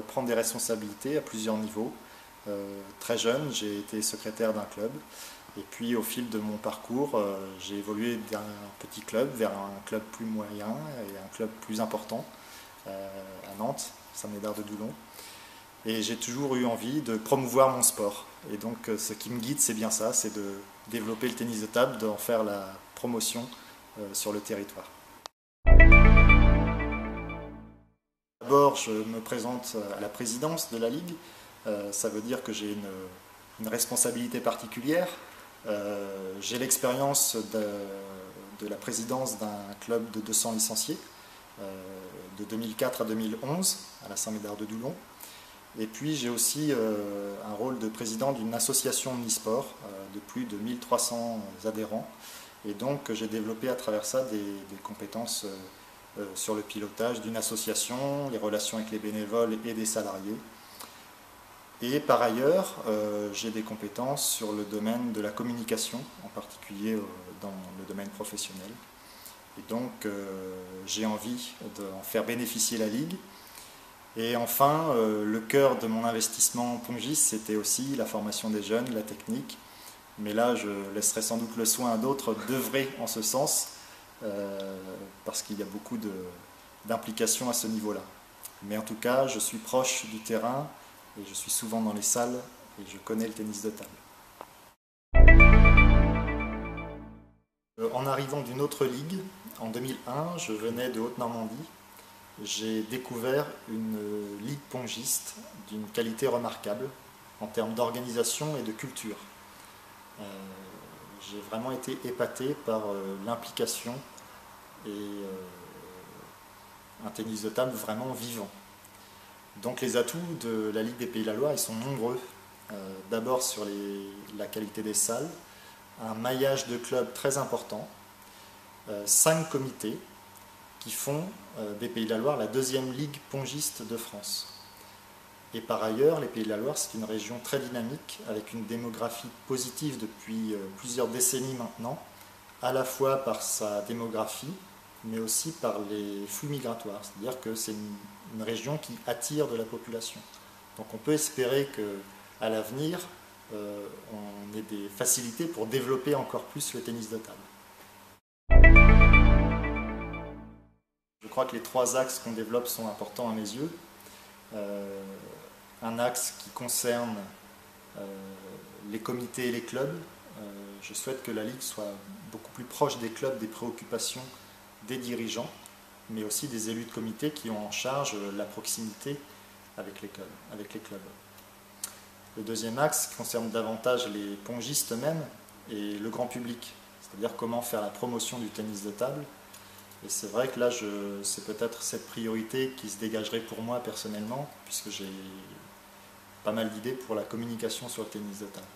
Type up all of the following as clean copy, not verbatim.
prendre des responsabilités à plusieurs niveaux. Très jeune, j'ai été secrétaire d'un club. Et puis au fil de mon parcours, j'ai évolué d'un petit club vers un club plus moyen et un club plus important à Nantes, Saint-Médard-de-Doulon. Et j'ai toujours eu envie de promouvoir mon sport. Et donc ce qui me guide, c'est bien ça, c'est de développer le tennis de table, d'en faire la promotion sur le territoire. D'abord, je me présente à la présidence de la Ligue. Ça veut dire que j'ai une responsabilité particulière. J'ai l'expérience de la présidence d'un club de 200 licenciés, de 2004 à 2011, à la Saint-Médard-de-Doulon. Et puis j'ai aussi un rôle de président d'une association omnisport de plus de 1300 adhérents. Et donc j'ai développé à travers ça des compétences sur le pilotage d'une association, les relations avec les bénévoles et des salariés. Et par ailleurs, j'ai des compétences sur le domaine de la communication, en particulier dans le domaine professionnel. Et donc j'ai envie d'en faire bénéficier la Ligue. Et enfin, le cœur de mon investissement Pongis, c'était aussi la formation des jeunes, la technique. Mais là, je laisserai sans doute le soin à d'autres d'œuvrer en ce sens, parce qu'il y a beaucoup d'implications à ce niveau-là. Mais en tout cas, je suis proche du terrain, et je suis souvent dans les salles, et je connais le tennis de table. En arrivant d'une autre ligue, en 2001, je venais de Haute-Normandie. J'ai découvert une ligue pongiste d'une qualité remarquable en termes d'organisation et de culture. J'ai vraiment été épaté par l'implication et un tennis de table vraiment vivant. Donc les atouts de la Ligue des Pays de la Loire, ils sont nombreux. D'abord sur la qualité des salles, un maillage de clubs très important, 5 comités qui font des Pays de la Loire la deuxième ligue pongiste de France. Et par ailleurs, les Pays de la Loire, c'est une région très dynamique, avec une démographie positive depuis plusieurs décennies maintenant, à la fois par sa démographie, mais aussi par les flux migratoires. C'est-à-dire que c'est une région qui attire de la population. Donc on peut espérer qu'à l'avenir, on ait des facilités pour développer encore plus le tennis de table. Je crois que les 3 axes qu'on développe sont importants à mes yeux. Un axe qui concerne les comités et les clubs. Je souhaite que la Ligue soit beaucoup plus proche des clubs, des préoccupations des dirigeants, mais aussi des élus de comité qui ont en charge la proximité avec les clubs. Le deuxième axe concerne davantage les pongistes eux-mêmes et le grand public, c'est-à-dire comment faire la promotion du tennis de table. Et c'est vrai que là, c'est peut-être cette priorité qui se dégagerait pour moi personnellement, puisque j'ai pas mal d'idées pour la communication sur le tennis de table.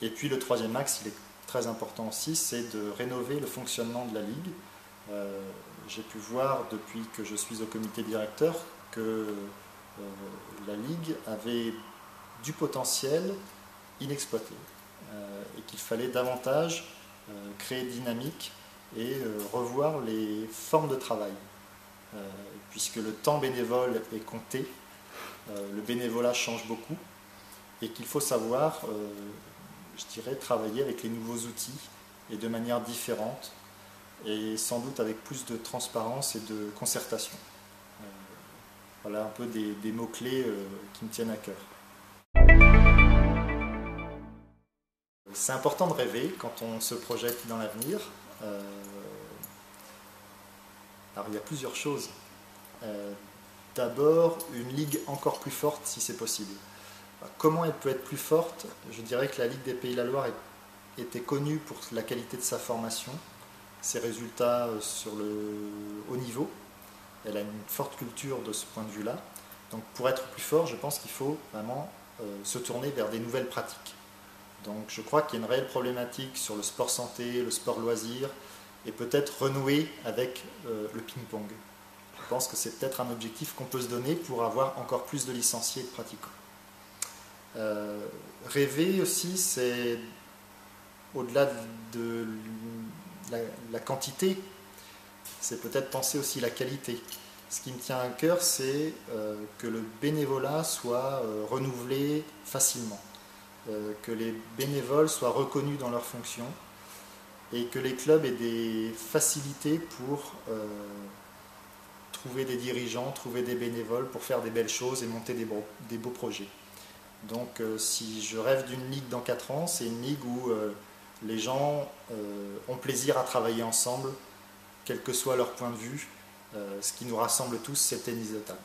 Et puis le troisième axe, il est très important aussi, c'est de rénover le fonctionnement de la Ligue. J'ai pu voir depuis que je suis au comité directeur que la Ligue avait du potentiel inexploité et qu'il fallait davantage créer dynamique et revoir les formes de travail, puisque le temps bénévole est compté, le bénévolat change beaucoup, et qu'il faut savoir, je dirais, travailler avec les nouveaux outils et de manière différente, et sans doute avec plus de transparence et de concertation. Voilà un peu des mots-clés qui me tiennent à cœur. C'est important de rêver quand on se projette dans l'avenir. Alors il y a plusieurs choses. D'abord, une ligue encore plus forte si c'est possible. Comment elle peut être plus forte? Je dirais que la Ligue des Pays de la Loire était connue pour la qualité de sa formation, ses résultats sur le haut niveau. Elle a une forte culture de ce point de vue-là. Donc pour être plus fort, je pense qu'il faut vraiment se tourner vers des nouvelles pratiques. Donc je crois qu'il y a une réelle problématique sur le sport santé, le sport loisir, et peut-être renouer avec le ping-pong. Je pense que c'est peut-être un objectif qu'on peut se donner pour avoir encore plus de licenciés et de pratiquants. Rêver aussi, c'est au-delà de la quantité, c'est peut-être penser aussi la qualité. Ce qui me tient à cœur, c'est que le bénévolat soit renouvelé facilement, que les bénévoles soient reconnus dans leurs fonctions et que les clubs aient des facilités pour trouver des dirigeants, trouver des bénévoles pour faire des belles choses et monter des beaux projets. Donc si je rêve d'une ligue dans 4 ans, c'est une ligue où les gens ont plaisir à travailler ensemble, quel que soit leur point de vue. Ce qui nous rassemble tous, c'est le tennis de table.